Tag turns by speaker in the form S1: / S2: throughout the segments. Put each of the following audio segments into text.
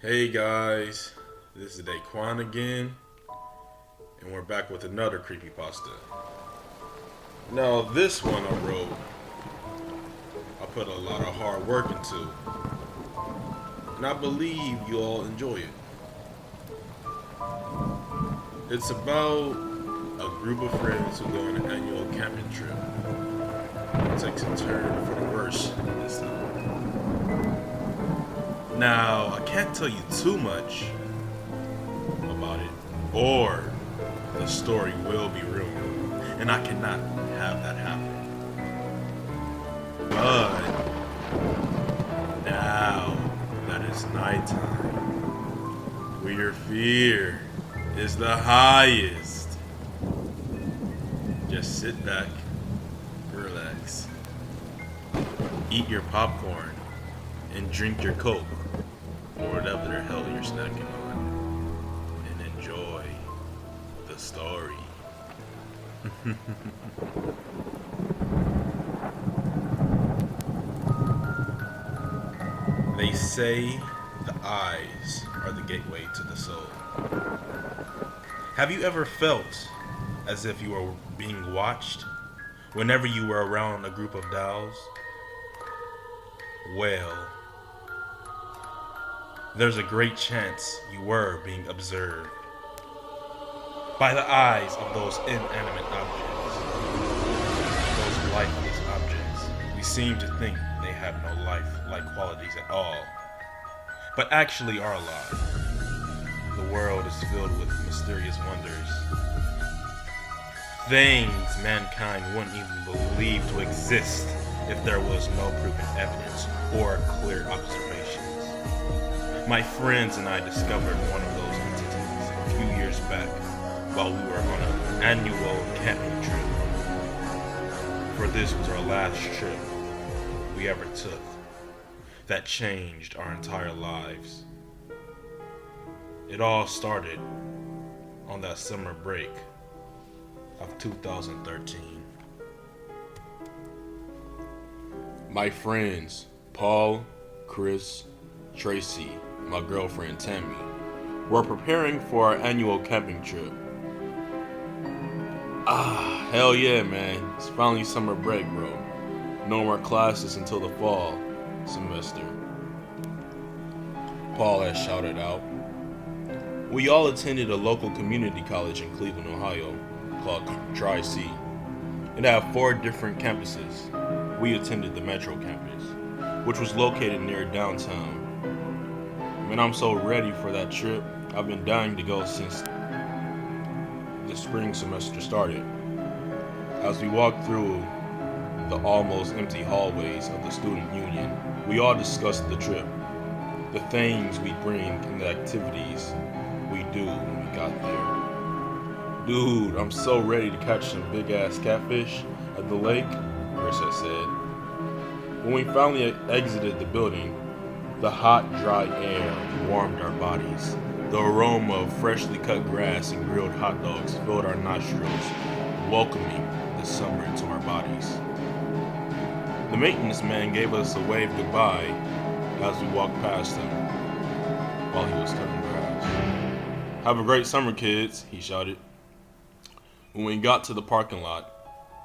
S1: Hey guys, this is Daquan again, and we're back with another creepypasta. Now this one I wrote, I put a lot of hard work into, and I believe you all enjoy it. It's about a group of friends who go on an annual camping trip. It takes a turn for the worse this time. Now, I can't tell you too much about it, or the story will be ruined, and I cannot have that happen. But now that it's nighttime, where your fear is the highest, just sit back, relax, eat your popcorn, and drink your Coke, or whatever the hell you're snacking on, and enjoy the story. They say the eyes are the gateway to the soul. Have you ever felt as if you were being watched whenever you were around a group of dolls? Well, there's a great chance you were being observed by the eyes of those inanimate objects, those lifeless objects. We seem to think they have no life-like qualities at all, but actually are alive. The world is filled with mysterious wonders, things mankind wouldn't even believe to exist if there was no proven evidence or clear observations. My friends and I discovered one of those entities a few years back while we were on an annual camping trip. For this was our last trip we ever took that changed our entire lives. It all started on that summer break of 2013. My friends, Paul, Chris, Tracy, my girlfriend Tammy, were preparing for our annual camping trip. Hell yeah, man. It's finally summer break, bro. No more classes until the fall semester, Paul had shouted out. We all attended a local community college in Cleveland, Ohio, called Tri-C. It had 4 different campuses. We attended the Metro campus, which was located near downtown. Man, I'm so ready for that trip. I've been dying to go since the spring semester started. As we walked through the almost empty hallways of the student union, we all discussed the trip, the things we bring, and the activities we do when we got there. Dude, I'm so ready to catch some big ass catfish at the lake, Chris had said. When we finally exited the building, the hot, dry air warmed our bodies. The aroma of freshly cut grass and grilled hot dogs filled our nostrils, welcoming the summer into our bodies. The maintenance man gave us a wave goodbye as we walked past him while he was cutting grass. Have a great summer, kids, he shouted. When we got to the parking lot,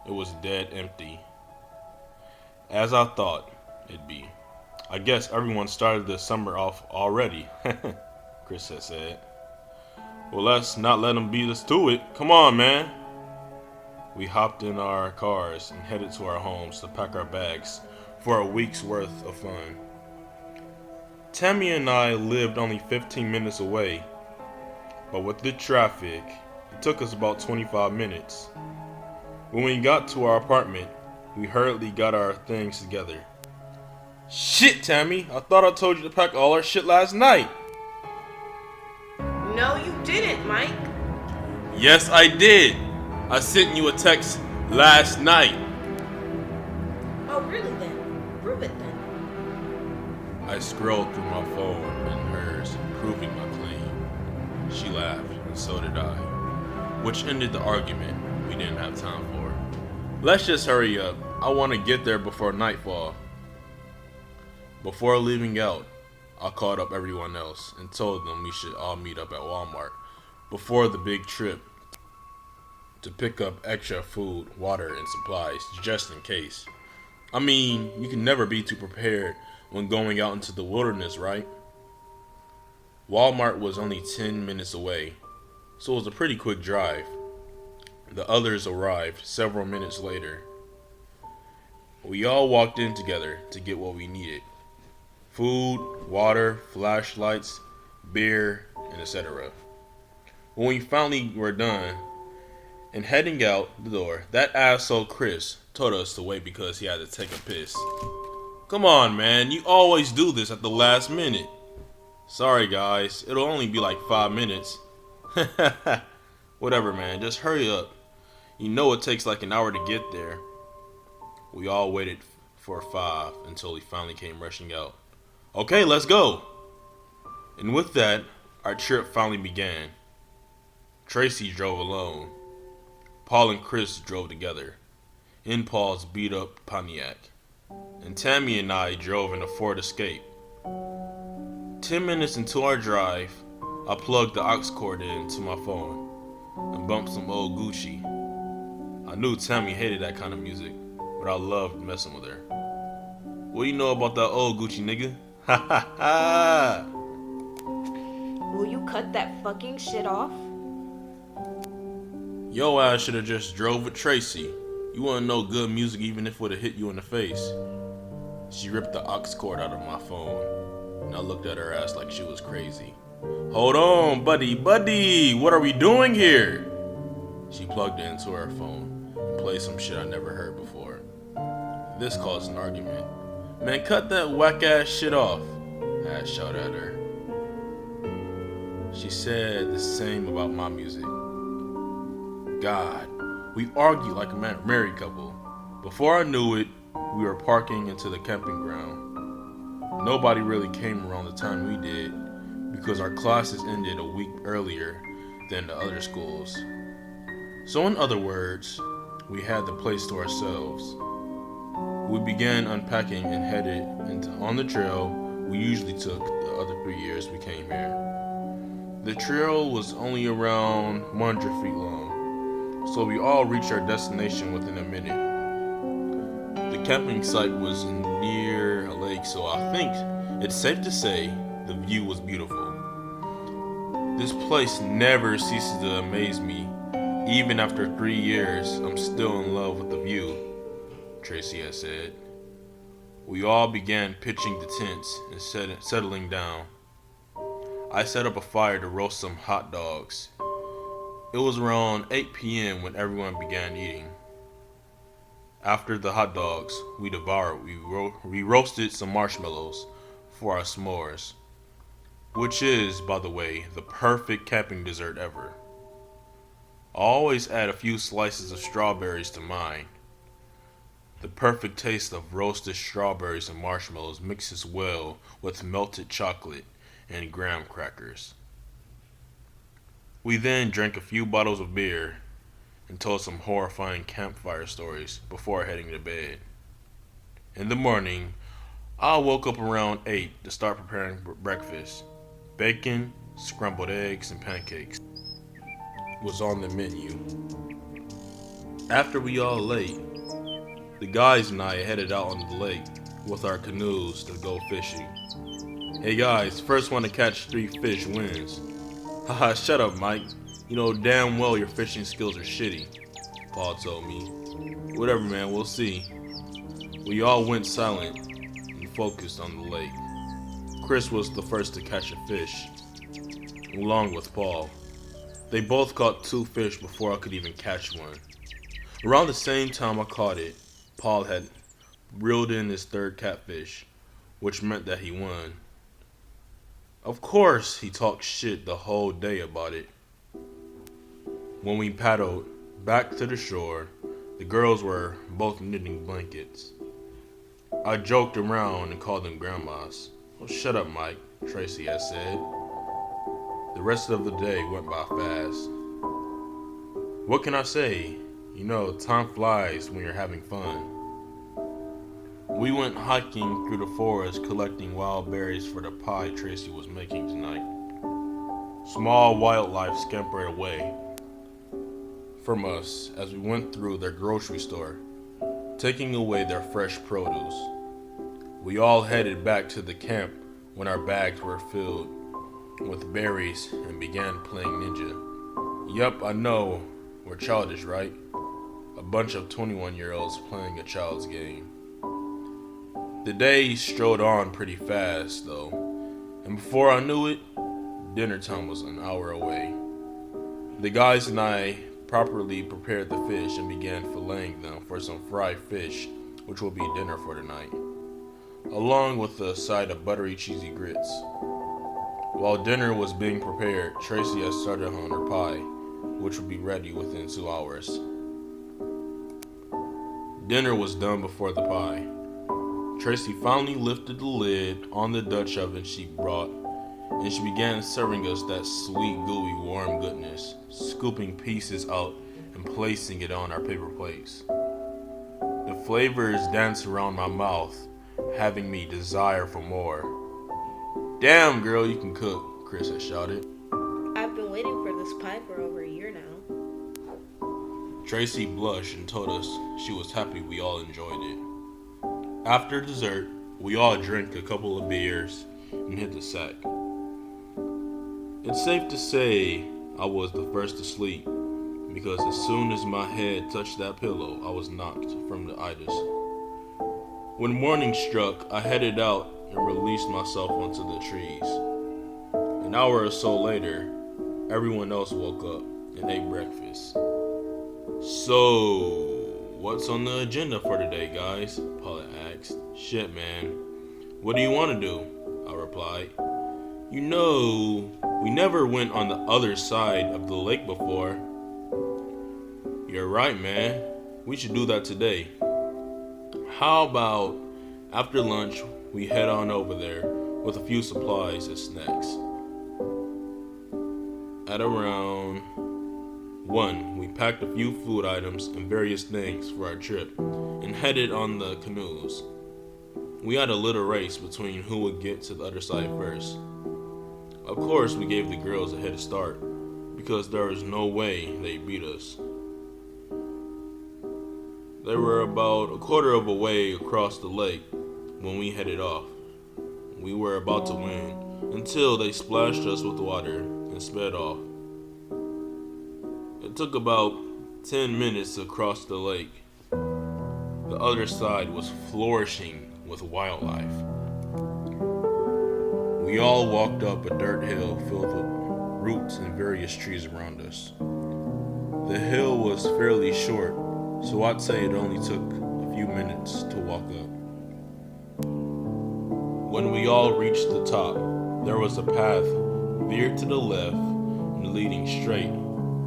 S1: it was dead empty. As I thought it'd be. I guess everyone started the summer off already, Chris had said. Well, let's not let them beat us to it. Come on, man. We hopped in our cars and headed to our homes to pack our bags for a week's worth of fun. Tammy and I lived only 15 minutes away, but with the traffic, it took us about 25 minutes. When we got to our apartment, we hurriedly got our things together. Shit, Tammy, I thought I told you to pack all our shit last night.
S2: No, you didn't, Mike.
S1: Yes, I did. I sent you a text last night.
S2: Oh, really then? Prove it then.
S1: I scrolled through my phone and hers, proving my claim. She laughed, and so did I, which ended the argument we didn't have time for. Let's just hurry up. I want to get there before nightfall. Before leaving out, I called up everyone else and told them we should all meet up at Walmart before the big trip to pick up extra food, water, and supplies just in case. I mean, you can never be too prepared when going out into the wilderness, right? Walmart was only 10 minutes away, so it was a pretty quick drive. The others arrived several minutes later. We all walked in together to get what we needed: food, water, flashlights, beer, and etc. When we finally were done and heading out the door, that asshole Chris told us to wait because he had to take a piss. Come on, man, you always do this at the last minute. Sorry, guys, it'll only be like 5 minutes. Whatever, man, just hurry up. You know it takes like an hour to get there. We all waited for 5 until he finally came rushing out. Okay, let's go. And with that, our trip finally began. Tracy drove alone. Paul and Chris drove together in Paul's beat up Pontiac. And Tammy and I drove in a Ford Escape. 10 minutes into our drive, I plugged the aux cord into my phone and bumped some old Gucci. I knew Tammy hated that kind of music, but I loved messing with her. What do you know about that old Gucci, nigga? Ha ha ha!
S2: Will you cut that fucking shit off?
S1: Yo ass should have just drove with Tracy. You wouldn't know good music even if it would have hit you in the face. She ripped the aux cord out of my phone, and I looked at her ass like she was crazy. Hold on, buddy, what are we doing here? She plugged it into her phone and played some shit I never heard before. This caused an argument. Man, cut that whack ass shit off, I shouted at her. She said the same about my music. God, we argued like a married couple. Before I knew it, we were parking into the camping ground. Nobody really came around the time we did because our classes ended a week earlier than the other schools. So in other words, we had the place to ourselves. We began unpacking and headed on the trail we usually took the other 3 years we came here. The trail was only around 100 feet long, so we all reached our destination within a minute. The camping site was near a lake, so I think it's safe to say the view was beautiful. This place never ceases to amaze me. Even after 3 years, I'm still in love with the view, Tracy has said. We all began pitching the tents and settling down. I set up a fire to roast some hot dogs. It was around 8 p.m. when everyone began eating. After the hot dogs we devoured, we roasted some marshmallows for our s'mores, which is, by the way, the perfect camping dessert ever. I always add a few slices of strawberries to mine. The perfect taste of roasted strawberries and marshmallows mixes well with melted chocolate and graham crackers. We then drank a few bottles of beer and told some horrifying campfire stories before heading to bed. In the morning, I woke up around 8 to start preparing breakfast. Bacon, scrambled eggs, and pancakes was on the menu. After we all ate, the guys and I headed out on the lake with our canoes to go fishing. Hey guys, first one to catch 3 fish wins. Haha, shut up, Mike. You know damn well your fishing skills are shitty, Paul told me. Whatever, man, we'll see. We all went silent and focused on the lake. Chris was the first to catch a fish, along with Paul. They both caught 2 fish before I could even catch one. Around the same time I caught it, Paul had reeled in his 3rd catfish, which meant that he won. Of course, he talked shit the whole day about it. When we paddled back to the shore, the girls were both knitting blankets. I joked around and called them grandmas. Oh, shut up, Mike, Tracy had said. The rest of the day went by fast. What can I say? You know, time flies when you're having fun. We went hiking through the forest collecting wild berries for the pie Tracy was making tonight. Small wildlife scampered away from us as we went through their grocery store, taking away their fresh produce. We all headed back to the camp when our bags were filled with berries and began playing ninja. Yup, I know, we're childish, right? A bunch of 21-year-olds playing a child's game. The day strode on pretty fast, though, and before I knew it, dinner time was an hour away. The guys and I properly prepared the fish and began filleting them for some fried fish, which will be dinner for tonight, along with a side of buttery cheesy grits. While dinner was being prepared, Tracy had started on her pie, which would be ready within 2 hours. Dinner was done before the pie. Tracy finally lifted the lid on the Dutch oven she brought, and she began serving us that sweet, gooey, warm goodness, scooping pieces out and placing it on our paper plates. The flavors danced around my mouth, having me desire for more. "Damn, girl, you can cook," Chris had shouted.
S2: I've been waiting for this pie for over a year now.
S1: Tracy blushed and told us she was happy we all enjoyed it. After dessert, we all drank a couple of beers and hit the sack. It's safe to say I was the first to sleep, because as soon as my head touched that pillow, I was knocked from the itis. When morning struck, I headed out and released myself onto the trees. An hour or so later, everyone else woke up and ate breakfast. "So, what's on the agenda for today, guys?" Paula asked. "Shit, man. What do you want to do?" I replied. "You know, we never went on the other side of the lake before." "You're right, man. We should do that today. How about after lunch we head on over there with a few supplies and snacks?" At around 1, we packed a few food items and various things for our trip and headed on the canoes. We had a little race between who would get to the other side first. Of course, we gave the girls a head start because there was no way they'd beat us. They were about a quarter of a way across the lake when we headed off. We were about to win until they splashed us with water and sped off. It took about 10 minutes to cross the lake. The other side was flourishing with wildlife. We all walked up a dirt hill filled with roots and various trees around us. The hill was fairly short, so I'd say it only took a few minutes to walk up. When we all reached the top, there was a path veered to the left and leading straight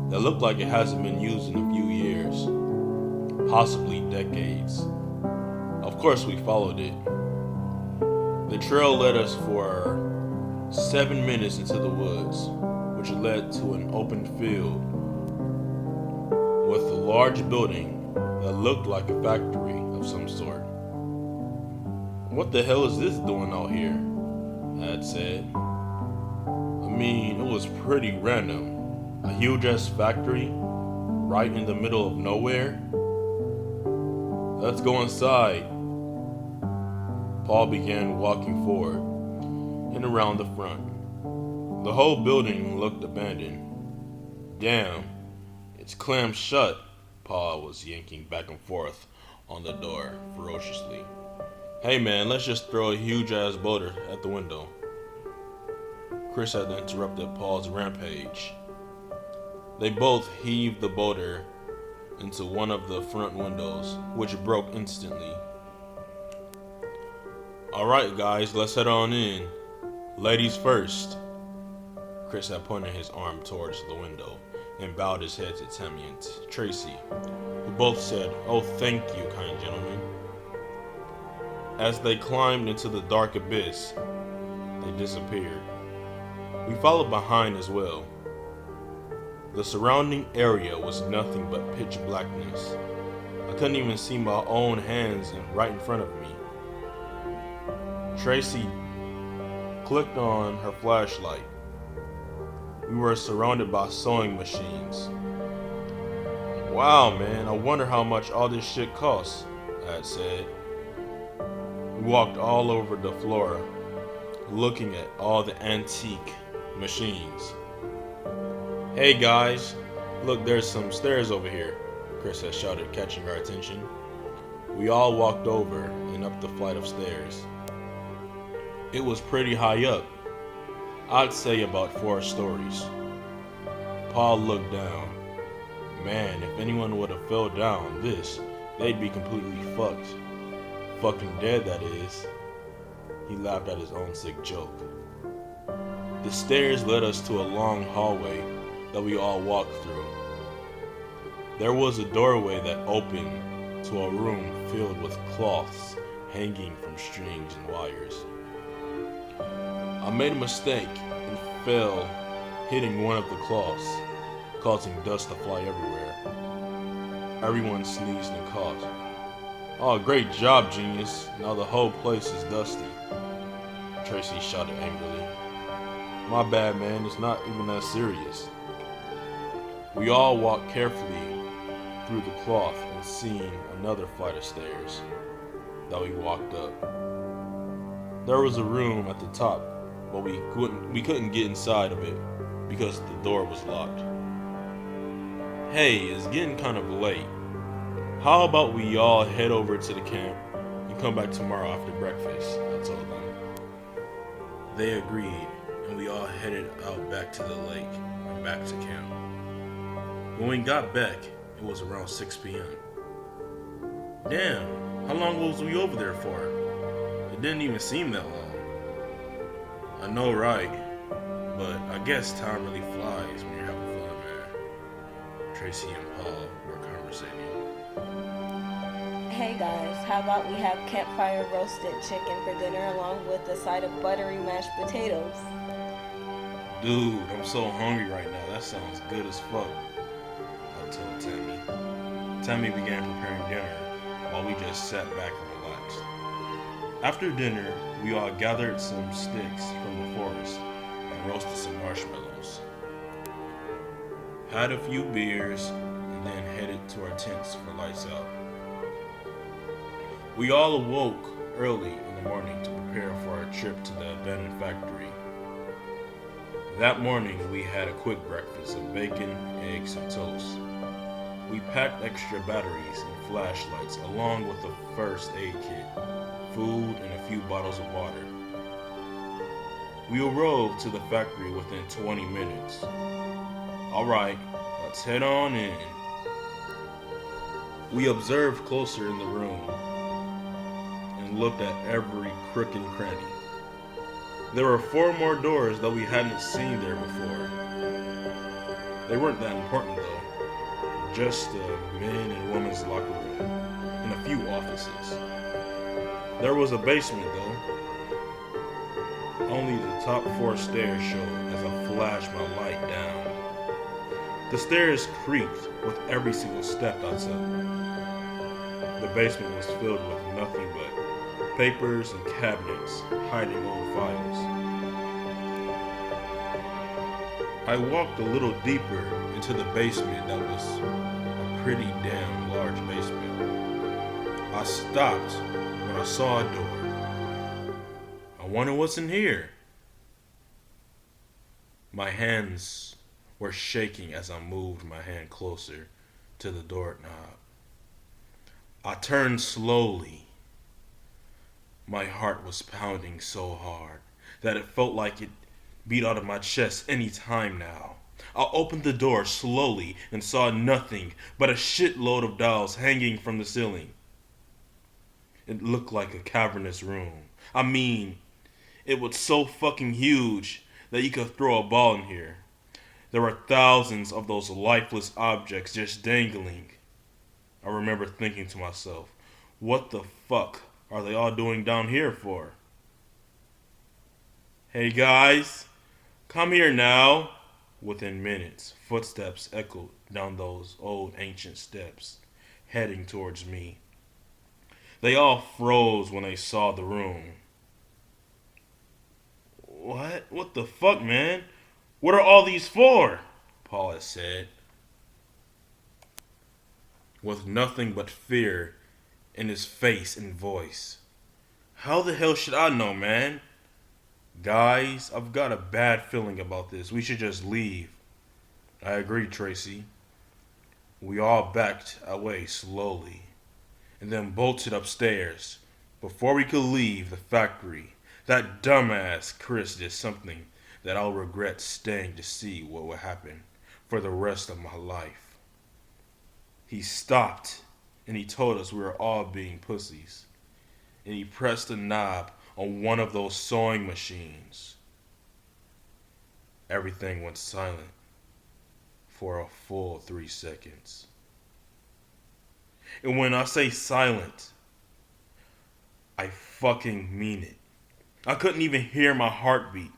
S1: that looked like it hasn't been used in a few years, possibly decades. Of course, we followed it. The trail led us for 7 minutes into the woods, which led to an open field with a large building that looked like a factory of some sort. "What the hell is this doing out here?" I had said. I mean, it was pretty random. A huge ass factory right in the middle of nowhere. "Let's go inside." Paul began walking forward and around the front. The whole building looked abandoned. "Damn, it's clammed shut." Paul was yanking back and forth on the door ferociously. "Hey man, let's just throw a huge ass boulder at the window." Chris had interrupted Paul's rampage. They both heaved the boulder into one of the front windows, which broke instantly. "Alright guys, let's head on in. Ladies first." Chris had pointed his arm towards the window and bowed his head to Tammy and Tracy, who both said, "Oh, thank you, kind gentlemen." As they climbed into the dark abyss, they disappeared. We followed behind as well. The surrounding area was nothing but pitch blackness. I couldn't even see my own hands right in front of me. Tracy clicked on her flashlight. We were surrounded by sewing machines. Wow, man, I wonder how much all this shit costs, I had said. We walked all over the floor, looking at all the antique machines. Hey guys, look, there's some stairs over here, Chris had shouted, catching our attention. We all walked over and up the flight of stairs. It was pretty high up. I'd say about 4 stories. Paul looked down. Man, if anyone would have fell down this, they'd be completely fucked. Fucking dead, that is. He laughed at his own sick joke. The stairs led us to a long hallway that we all walked through. There was a doorway that opened to a room filled with cloths hanging from strings and wires. I made a mistake and fell, hitting one of the cloths, causing dust to fly everywhere. Everyone sneezed and coughed. Oh, great job, genius. Now the whole place is dusty, Tracy shouted angrily. My bad, man. It's not even that serious. We all walked carefully through the cloth and seen another flight of stairs that we walked up. There was a room at the top, but we couldn't get inside of it because the door was locked. Hey, it's getting kind of late. How about we all head over to the camp and come back tomorrow after breakfast, I told them. They agreed, and we all headed out back to the lake and back to camp. When we got back, it was around 6 p.m. Damn, how long was we over there for? It didn't even seem that long. I know, right? But I guess time really flies when you're having fun, man. Tracy and Paul were conversating.
S2: Hey guys, how about we have campfire roasted chicken for dinner along with a side of buttery mashed potatoes?
S1: Dude, I'm so hungry right now. That sounds good as fuck, I told Tammy. Tammy began preparing dinner while we just sat back and relaxed. After dinner, we all gathered some sticks from the forest and roasted some marshmallows. Had a few beers and then headed to our tents for lights out. We all awoke early in the morning to prepare for our trip to the abandoned factory. That morning, we had a quick breakfast of bacon, eggs, and toast. We packed extra batteries and flashlights along with a first aid kit, food, and a few bottles of water. We arrived to the factory within 20 minutes. Alright, let's head on in. We observed closer in the room and looked at every crook and cranny. There were 4 more doors that we hadn't seen there before. They weren't that important though. Just a men and women's locker room and a few offices. There was a basement though. Only the top 4 stairs showed as I flashed my light down. The stairs creaked with every single step I took. The basement was filled with nothing but papers and cabinets hiding old files. I walked a little deeper into the basement that was a pretty damn large basement. I stopped when I saw a door. I wonder what's in here. My hands were shaking as I moved my hand closer to the doorknob. I turned slowly. My heart was pounding so hard that it felt like it beat out of my chest any time now. I opened the door slowly and saw nothing but a shitload of dolls hanging from the ceiling. It looked like a cavernous room. I mean, it was so fucking huge that you could throw a ball in here. There were thousands of those lifeless objects just dangling. I remember thinking to myself, what the fuck are they all doing down here for? Hey guys, come here now. Within minutes, footsteps echoed down those old ancient steps, heading towards me. They all froze when they saw the room. What? What the fuck, man? What are all these for? Paula said, with nothing but fear in his face and voice. How the hell should I know, man? Guys, I've got a bad feeling about this. We should just leave. I agree, Tracy. We all backed away slowly and then bolted upstairs. Before we could leave the factory, that dumbass Chris did something that I'll regret staying to see what would happen for the rest of my life. He stopped and he told us we were all being pussies. And he pressed a knob on one of those sewing machines. Everything went silent for a full 3 seconds. And when I say silent, I fucking mean it. I couldn't even hear my heartbeat.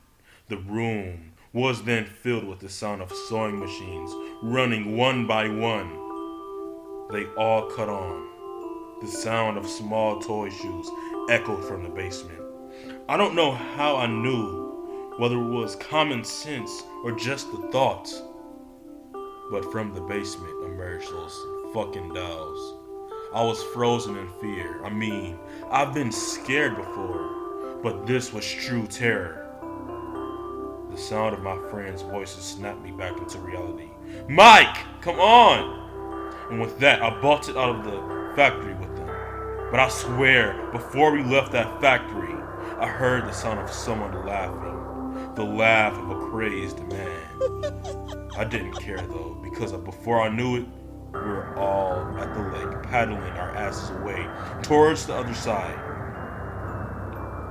S1: The room was then filled with the sound of sewing machines running one by one. They all cut on. The sound of small toy shoes echoed from the basement. I don't know how I knew whether it was common sense or just the thoughts, but from the basement emerged those fucking dolls. I was frozen in fear. I mean, I've been scared before, but this was true terror. The sound of my friends' voices snapped me back into reality. Mike, come on! And with that, I bolted out of the factory with them. But I swear, before we left that factory, I heard the sound of someone laughing. The laugh of a crazed man. I didn't care though, because before I knew it, we were all at the lake, paddling our asses away towards the other side.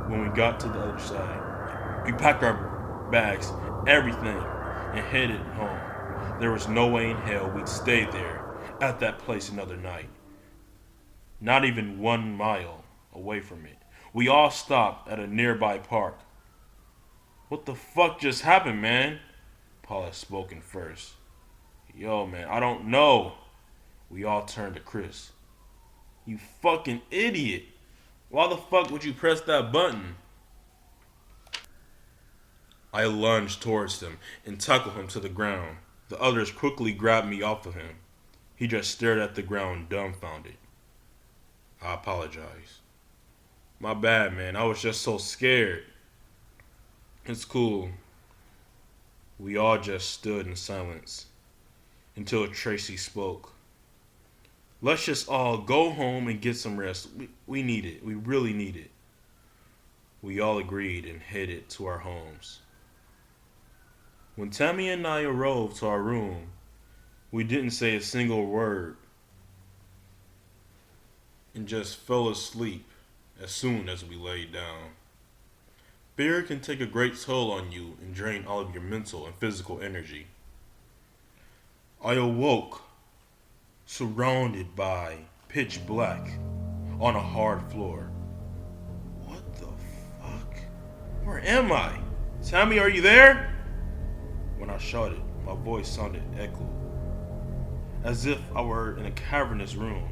S1: When we got to the other side, we packed our bags, everything, and headed home. There was no way in hell we'd stay there at that place another night. Not even 1 mile away from it. We all stopped at a nearby park. What the fuck just happened, man? Paula spoke in first. Yo, man, I don't know. We all turned to Chris. You fucking idiot. Why the fuck would you press that button? I lunged towards him and tackled him to the ground. The others quickly grabbed me off of him. He just stared at the ground dumbfounded. I apologize. My bad, man. I was just so scared. It's cool. We all just stood in silence until Tracy spoke. Let's just all go home and get some rest. We need it. We really need it. We all agreed and headed to our homes. When Tammy and I arrived to our room, we didn't say a single word and just fell asleep as soon as we laid down. Fear can take a great toll on you and drain all of your mental and physical energy. I awoke surrounded by pitch black on a hard floor. What the fuck? Where am I? Tammy, are you there? When I shouted, my voice sounded echoed, as if I were in a cavernous room.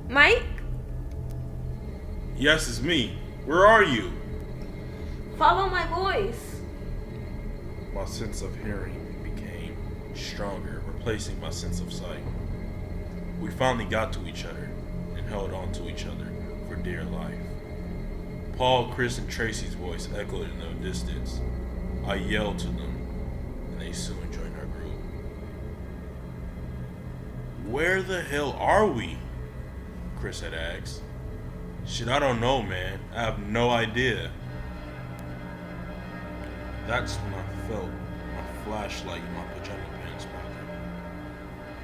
S2: Mike?
S1: Yes, it's me. Where are you?
S2: Follow my voice.
S1: My sense of hearing became stronger, replacing my sense of sight. We finally got to each other and held on to each other for dear life. Paul, Chris, and Tracy's voice echoed in the distance. I yelled to them, and they soon joined our group. Where the hell are we? Chris had asked. Shit, I don't know, man. I have no idea. That's when I felt my flashlight in my pajama pants pocket.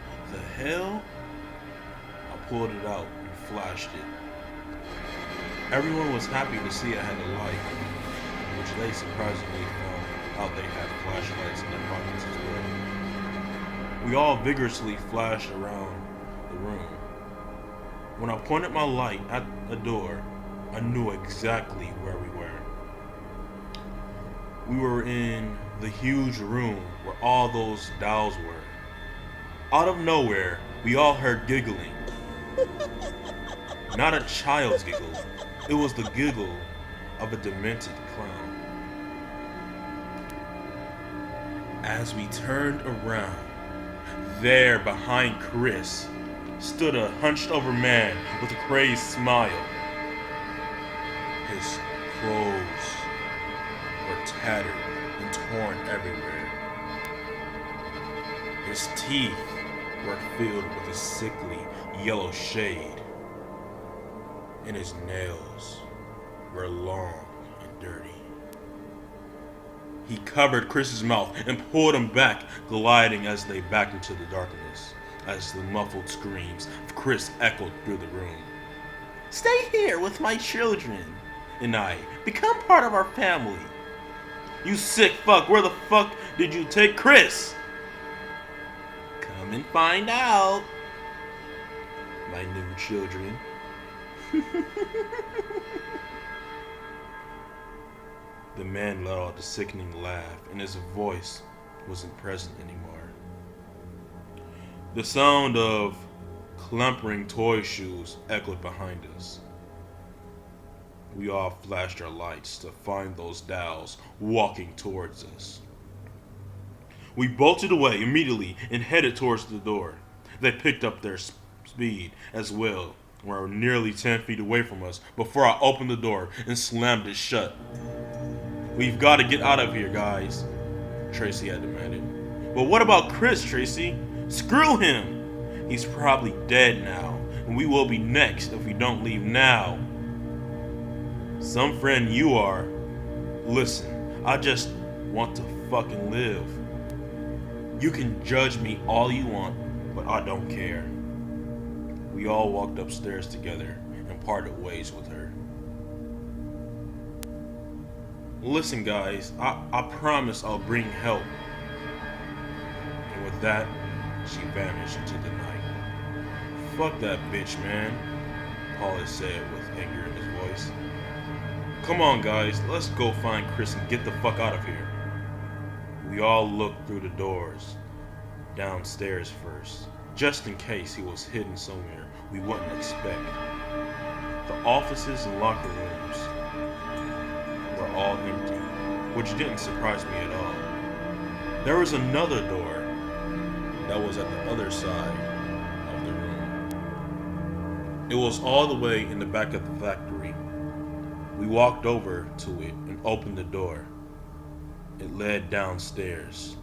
S1: What the hell? I pulled it out and flashed it. Everyone was happy to see I had a light, which they surprisingly found out they had flashlights in their pockets as well. We all vigorously flashed around the room. When I pointed my light at a door, I knew exactly where we were. We were in the huge room where all those dolls were. Out of nowhere, we all heard giggling. Not a child's giggle. It was the giggle of a demented clown. As we turned around, there behind Chris stood a hunched over man with a crazed smile. His clothes were tattered and torn everywhere. His teeth were filled with a sickly yellow shade, and his nails were long and dirty. He covered Chris's mouth and pulled him back, gliding as they backed into the darkness, as the muffled screams of Chris echoed through the room. Stay here with my children and I. Become part of our family. You sick fuck, where the fuck did you take Chris? Come and find out, my new children. The man let out a sickening laugh, and his voice wasn't present anymore. The sound of clumpering toy shoes echoed behind us. We all flashed our lights to find those dolls walking towards us. We bolted away immediately and headed towards the door. They picked up their speed as well, and were nearly 10 feet away from us before I opened the door and slammed it shut. We've got to get out of here, guys, Tracy had demanded. But what about Chris, Tracy? Screw him! He's probably dead now, and we will be next if we don't leave now. Some friend you are. Listen, I just want to fucking live. You can judge me all you want, but I don't care. We all walked upstairs together and parted ways with her. Listen, guys, I promise I'll bring help. And with that, she vanished into the night. Fuck that bitch, man, Paula said with anger in his voice. Come on, guys, let's go find Chris and get the fuck out of here. We all looked through the doors, downstairs first, just in case he was hidden somewhere we wouldn't expect. The offices and locker rooms were all empty, which didn't surprise me at all. There was another door that was at the other side of the room. It was all the way in the back of the factory. We walked over to it and opened the door. It led downstairs.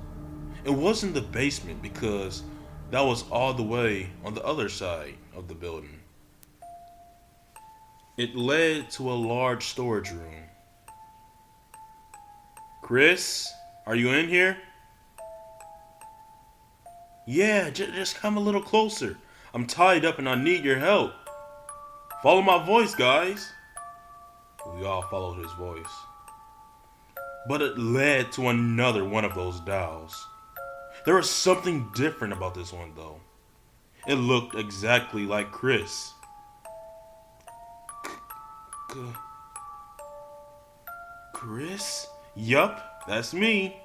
S1: It wasn't the basement because that was all the way on the other side of the building. It led to a large storage room. Chris, are you in here? Yeah, just come a little closer. I'm tied up and I need your help. Follow my voice, guys. We all followed his voice. But it led to another one of those dolls. There was something different about this one, though. It looked exactly like Chris. Chris? Yup, that's me.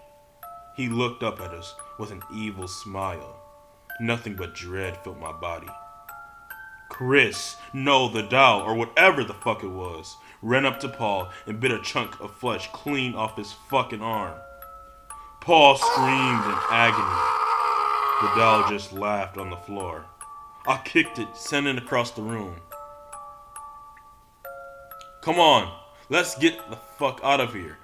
S1: He looked up at us with an evil smile. Nothing but dread filled my body. Chris, no, the doll, or whatever the fuck it was, ran up to Paul and bit a chunk of flesh clean off his fucking arm. Paul screamed in agony. The doll just laughed on the floor. I kicked it, sending it across the room. Come on, let's get the fuck out of here.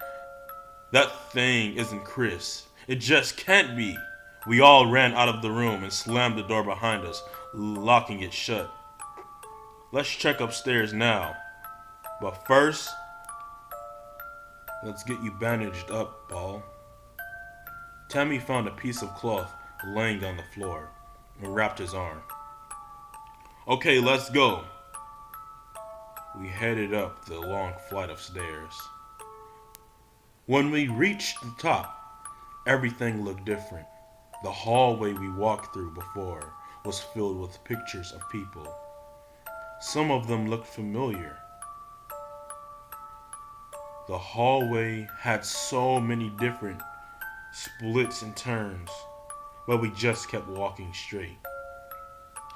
S1: That thing isn't Chris. It just can't be. We all ran out of the room and slammed the door behind us, locking it shut. Let's check upstairs now. But first, let's get you bandaged up, Paul. Tammy found a piece of cloth laying on the floor and wrapped his arm. Okay, let's go. We headed up the long flight of stairs. When we reached the top, everything looked different. The hallway we walked through before was filled with pictures of people. Some of them looked familiar. The hallway had so many different splits and turns, but we just kept walking straight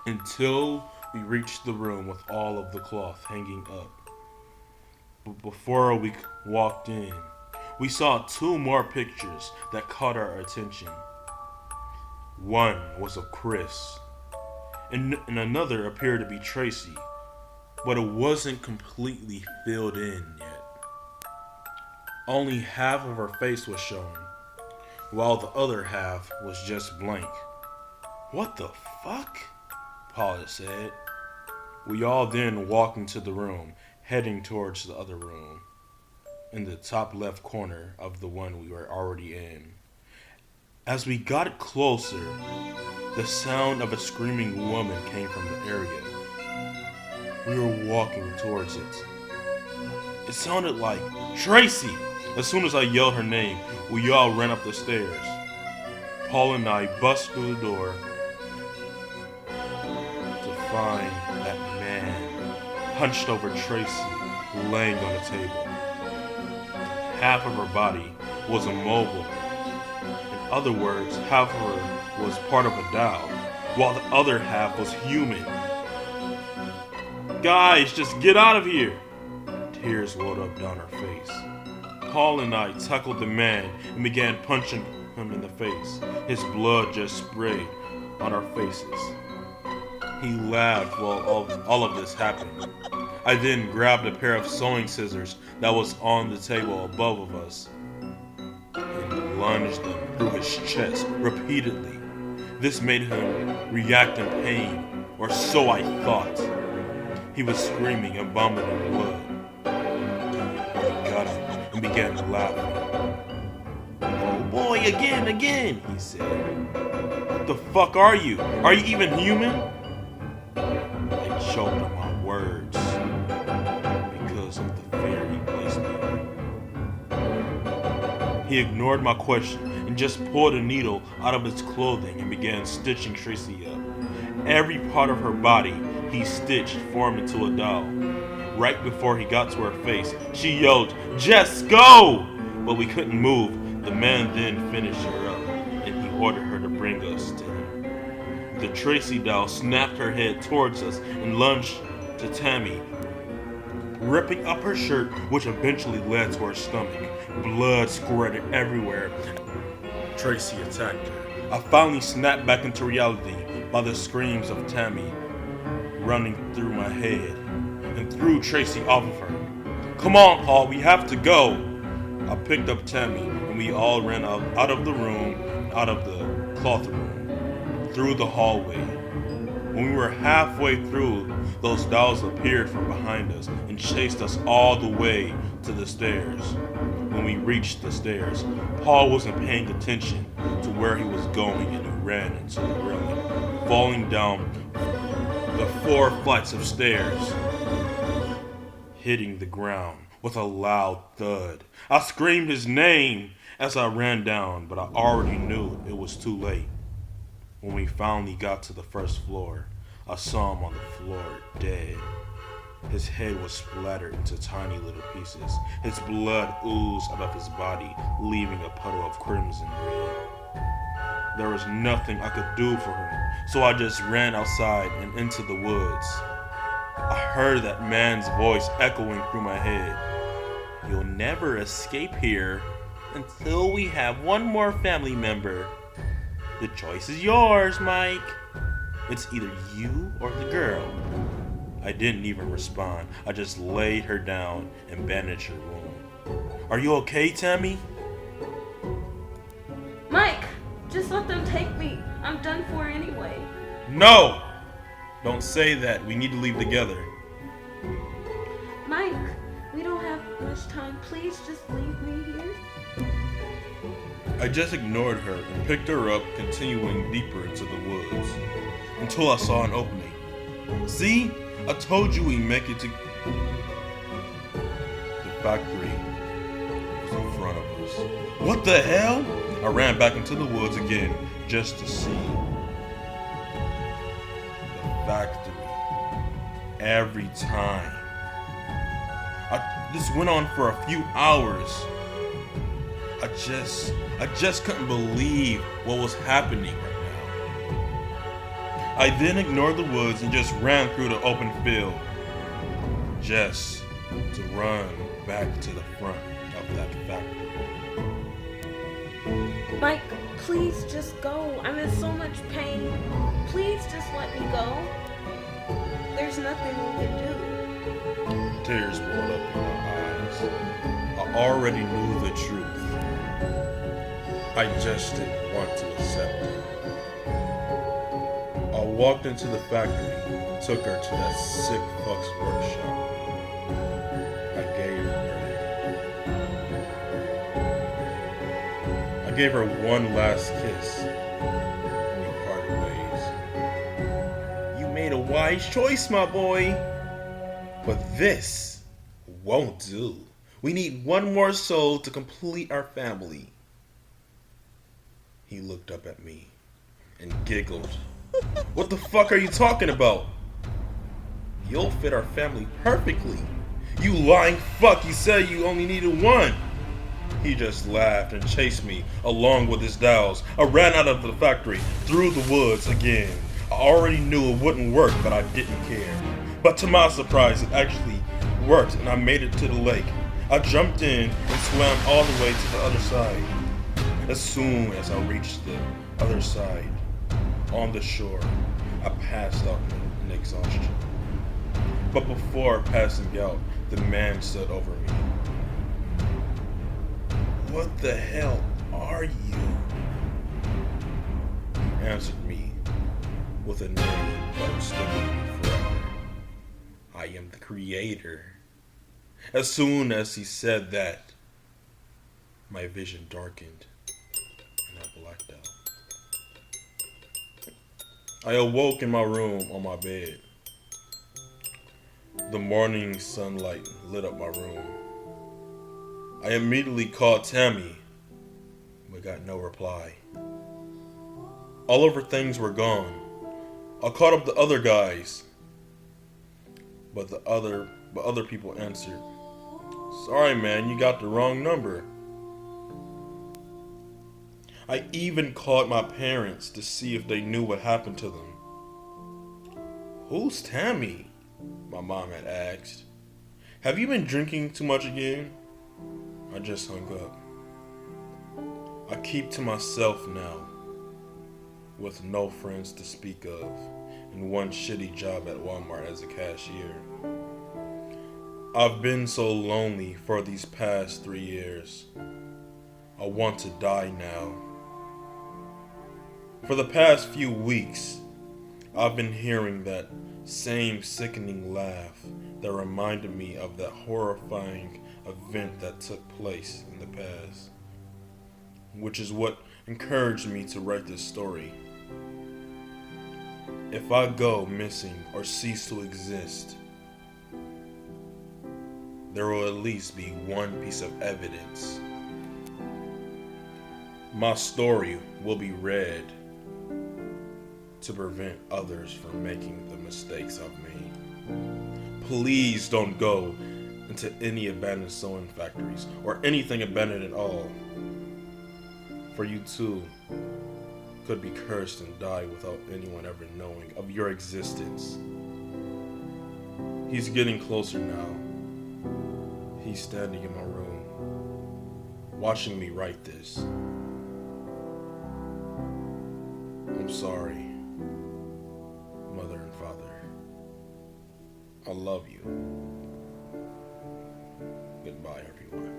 S1: until we reached the room with all of the cloth hanging up. But before we walked in, we saw two more pictures that caught our attention. One was of Chris, and another appeared to be Tracy, but it wasn't completely filled in yet. Only half of her face was showing, while the other half was just blank. What the fuck? Paula said. We all then walked into the room, heading towards the other room, in the top left corner of the one we were already in. As we got closer, the sound of a screaming woman came from the area. We were walking towards it. It sounded like Tracy! As soon as I yelled her name, we all ran up the stairs. Paul and I bust through the door to find that man hunched over Tracy, laying on the table. Half of her body was immobile. In other words, half of her was part of a doll, while the other half was human. Guys, just get out of here! Tears welled up down her face. Paul and I tackled the man and began punching him in the face. His blood just sprayed on our faces. He laughed while all of this happened. I then grabbed a pair of sewing scissors that was on the table above of us and lunged them through his chest repeatedly. This made him react in pain, or so I thought. He was screaming and vomiting blood. He got up and began laughing. "Oh boy, again, he said. "What the fuck are you? Are you even human?" I choked on my words because of the fear he placed me in. He ignored my question and just pulled a needle out of his clothing and began stitching Tracy up. Every part of her body he stitched formed into a doll. Right before he got to her face, she yelled, "Just go!" But we couldn't move. The man then finished her up, and he ordered her to bring us to him. The Tracy doll snapped her head towards us and lunged to Tammy, ripping up her shirt, which eventually led to her stomach. Blood squirted everywhere. Tracy attacked her. I finally snapped back into reality by the screams of Tammy running through my head and threw Tracy off of her. "Come on, Paul, we have to go." I picked up Tammy and we all ran out of the room, out of the cloth room, through the hallway. When we were halfway through, those dolls appeared from behind us and chased us all the way to the stairs. When we reached the stairs, Paul wasn't paying attention to where he was going and he ran into the railing, falling down the 4 flights of stairs, hitting the ground with a loud thud. I screamed his name as I ran down, but I already knew it was too late. When we finally got to the first floor, I saw him on the floor, dead. His head was splattered into tiny little pieces. His blood oozed out of his body, leaving a puddle of crimson red. There was nothing I could do for him, so I just ran outside and into the woods. I heard that man's voice echoing through my head. "You'll never escape here until we have one more family member. The choice is yours, Mike. It's either you or the girl." I didn't even respond. I just laid her down and bandaged her wound. "Are you okay, Tammy?"
S2: Mike, just let them take me. I'm done for anyway.
S1: "No! Don't say that. We need to leave together."
S2: Mike, we don't have much time. Please just leave me here.
S1: I just ignored her and picked her up, continuing deeper into the woods, until I saw an opening. "See? I told you we'd make it to..." The factory was in front of us. What the hell? I ran back into the woods again, just to see the factory. Every time. This went on for a few hours. I just couldn't believe what was happening right now. I then ignored the woods and just ran through the open field. Just to run back to the front of that factory.
S2: Mike, please just go. I'm in so much pain. Please just let me go. There's nothing we can do.
S1: Tears welled up in my eyes. I already knew the truth. I just didn't want to accept it. I walked into the factory, took her to that sick fuck's workshop. I gave her one last kiss. We parted ways. You made a wise choice, my boy. But this won't do. We need one more soul to complete our family. He looked up at me and giggled. What the fuck are you talking about? You'll fit our family perfectly. You lying fuck, you said you only needed one. He just laughed and chased me along with his dolls. I ran out of the factory, through the woods again. I already knew it wouldn't work, but I didn't care. But to my surprise, it actually worked and I made it to the lake. I jumped in and swam all the way to the other side. As soon as I reached the other side, on the shore, I passed out in exhaustion. But before passing out, the man stood over me. What the hell are you? He answered me with a name that would stick with me forever. I am the creator. As soon as he said that, my vision darkened and I blacked out. I awoke in my room on my bed. The morning sunlight lit up my room. I immediately called Tammy, but got no reply. All of her things were gone. I called up the other guys, but other people answered. Sorry, man, you got the wrong number. I even called my parents to see if they knew what happened to them. Who's Tammy? My mom had asked. Have you been drinking too much again? I just hung up. I keep to myself now, with no friends to speak of, and one shitty job at Walmart as a cashier. I've been so lonely for these past 3 years. I want to die now. For the past few weeks, I've been hearing that same sickening laugh that reminded me of that horrifying event that took place in the past, which is what encouraged me to write this story. If I go missing or cease to exist, there will at least be one piece of evidence. My story will be read to prevent others from making the mistakes I've made. Please don't go into any abandoned sewing factories or anything abandoned at all. For you too could be cursed and die without anyone ever knowing of your existence. He's getting closer now. He's standing in my room, watching me write this. I'm sorry, Mother and Father. I love you. Goodbye, everyone.